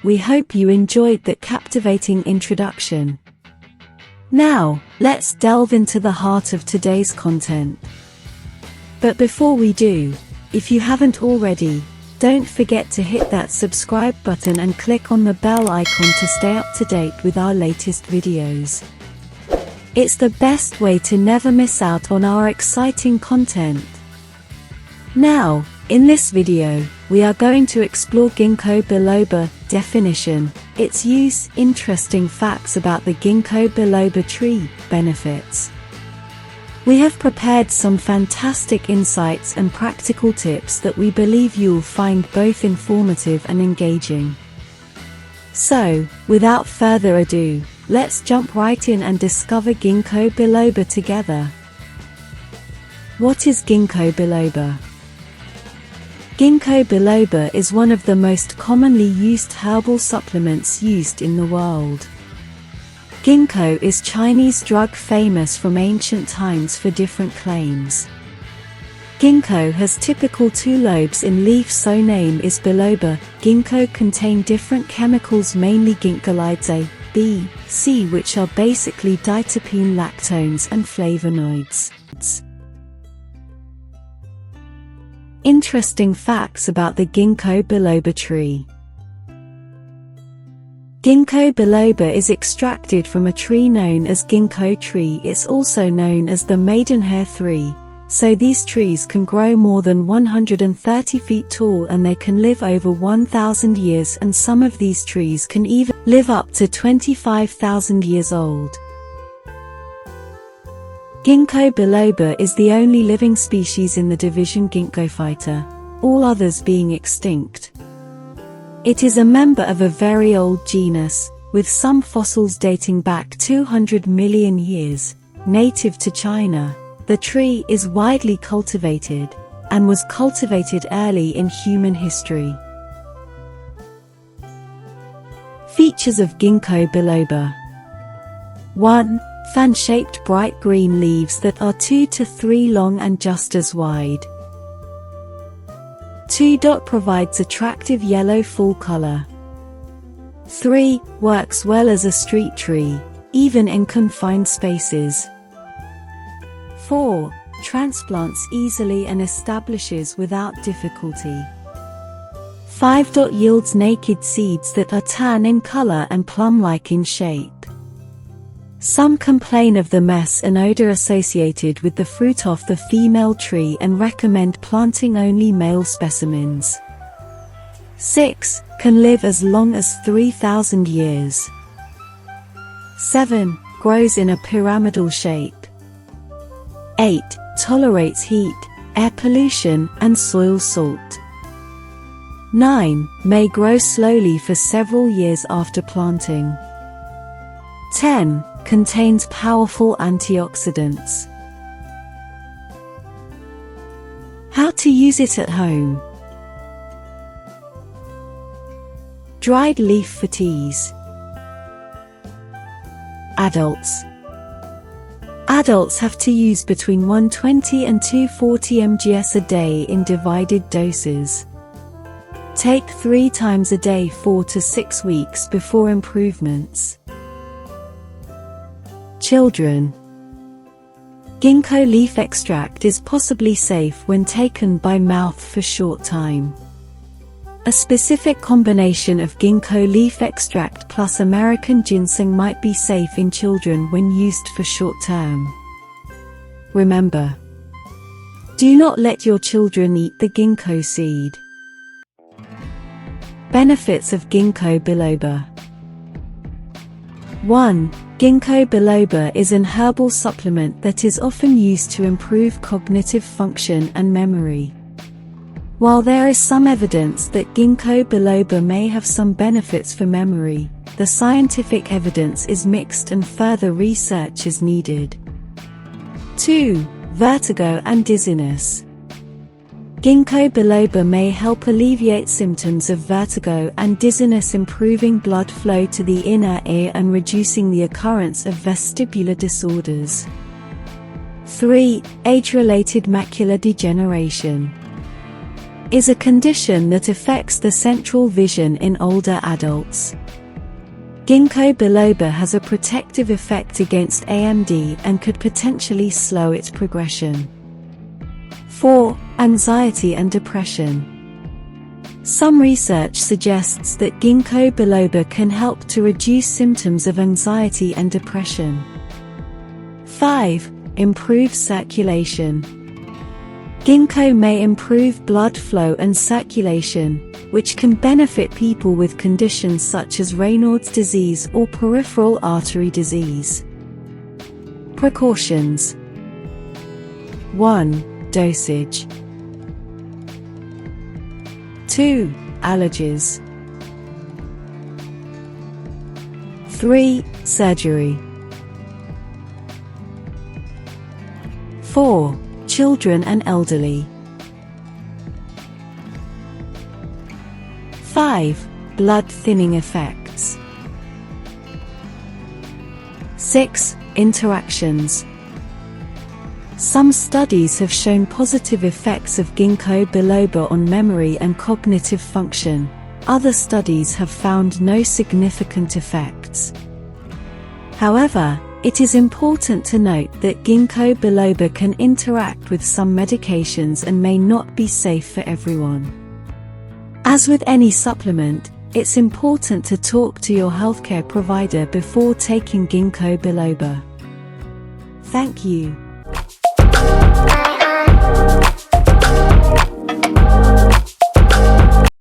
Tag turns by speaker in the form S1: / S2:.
S1: we hope you enjoyed that captivating introduction. Now, let's delve into the heart of today's content. But before we do, if you haven't already, don't forget to hit that subscribe button and click on the bell icon to stay up to date with our latest videos. It's the best way to never miss out on our exciting content. Now, in this video, we are going to explore Ginkgo biloba definition, its use, interesting facts about the Ginkgo biloba tree, benefits. We have prepared some fantastic insights and practical tips that we believe you'll find both informative and engaging. So, without further ado, let's jump right in and discover Ginkgo biloba together. What is Ginkgo biloba? Ginkgo biloba is one of the most commonly used herbal supplements used in the world. Ginkgo is Chinese drug famous from ancient times for different claims. Ginkgo has typical two lobes in leaf, so name is biloba. Ginkgo contain different chemicals, mainly ginkgolides A, B, C, which are basically diterpene lactones and flavonoids. Interesting facts about the Ginkgo biloba tree. Ginkgo biloba is extracted from a tree known as ginkgo tree. It's also known as the maidenhair tree. So these trees can grow more than 130 feet tall and they can live over 1,000 years, and some of these trees can even live up to 25,000 years old. Ginkgo biloba is the only living species in the division Ginkgophyta, all others being extinct. It is a member of a very old genus, with some fossils dating back 200 million years, native to China. The tree is widely cultivated, and was cultivated early in human history. Features of Ginkgo biloba. 1. Fan-shaped bright green leaves that are 2 to 3 long and just as wide. 2. Provides attractive yellow full color. 3. Works well as a street tree, even in confined spaces. 4. Transplants easily and establishes without difficulty. 5. Yields naked seeds that are tan in color and plum-like in shape. Some complain of the mess and odor associated with the fruit of the female tree and recommend planting only male specimens. 6. Can live as long as 3,000 years. 7. Grows in a pyramidal shape. 8. Tolerates heat, air pollution, and soil salt. 9. May grow slowly for several years after planting. 10. Contains powerful antioxidants. How to use it at home. Dried leaf for teas. Adults. Adults have to use between 120 and 240 mgs a day in divided doses. Take 3 times a day 4 to 6 weeks before improvements. Children. Ginkgo leaf extract is possibly safe when taken by mouth for short time. A specific combination of ginkgo leaf extract plus American ginseng might be safe in children when used for short term. Remember, do not let your children eat the ginkgo seed. Benefits of Ginkgo biloba. 1. Ginkgo biloba is an herbal supplement that is often used to improve cognitive function and memory. While there is some evidence that Ginkgo biloba may have some benefits for memory, the scientific evidence is mixed and further research is needed. 2. Vertigo and dizziness. Ginkgo biloba may help alleviate symptoms of vertigo and dizziness, improving blood flow to the inner ear and reducing the occurrence of vestibular disorders. 3. Age-related macular degeneration. is a condition that affects the central vision in older adults. Ginkgo biloba has a protective effect against AMD and could potentially slow its progression. 4. Anxiety and depression. Some research suggests that ginkgo biloba can help to reduce symptoms of anxiety and depression. 5. Improve circulation. Ginkgo may improve blood flow and circulation, which can benefit people with conditions such as Raynaud's disease or peripheral artery disease. Precautions. 1. Dosage. 2. Allergies. 3. Surgery. 4. Children and elderly. 5. Blood thinning effects. 6. Interactions. Some studies have shown positive effects of ginkgo biloba on memory and cognitive function. Other studies have found no significant effects. However, it is important to note that ginkgo biloba can interact with some medications and may not be safe for everyone. As with any supplement, it's important to talk to your healthcare provider before taking ginkgo biloba. Thank you.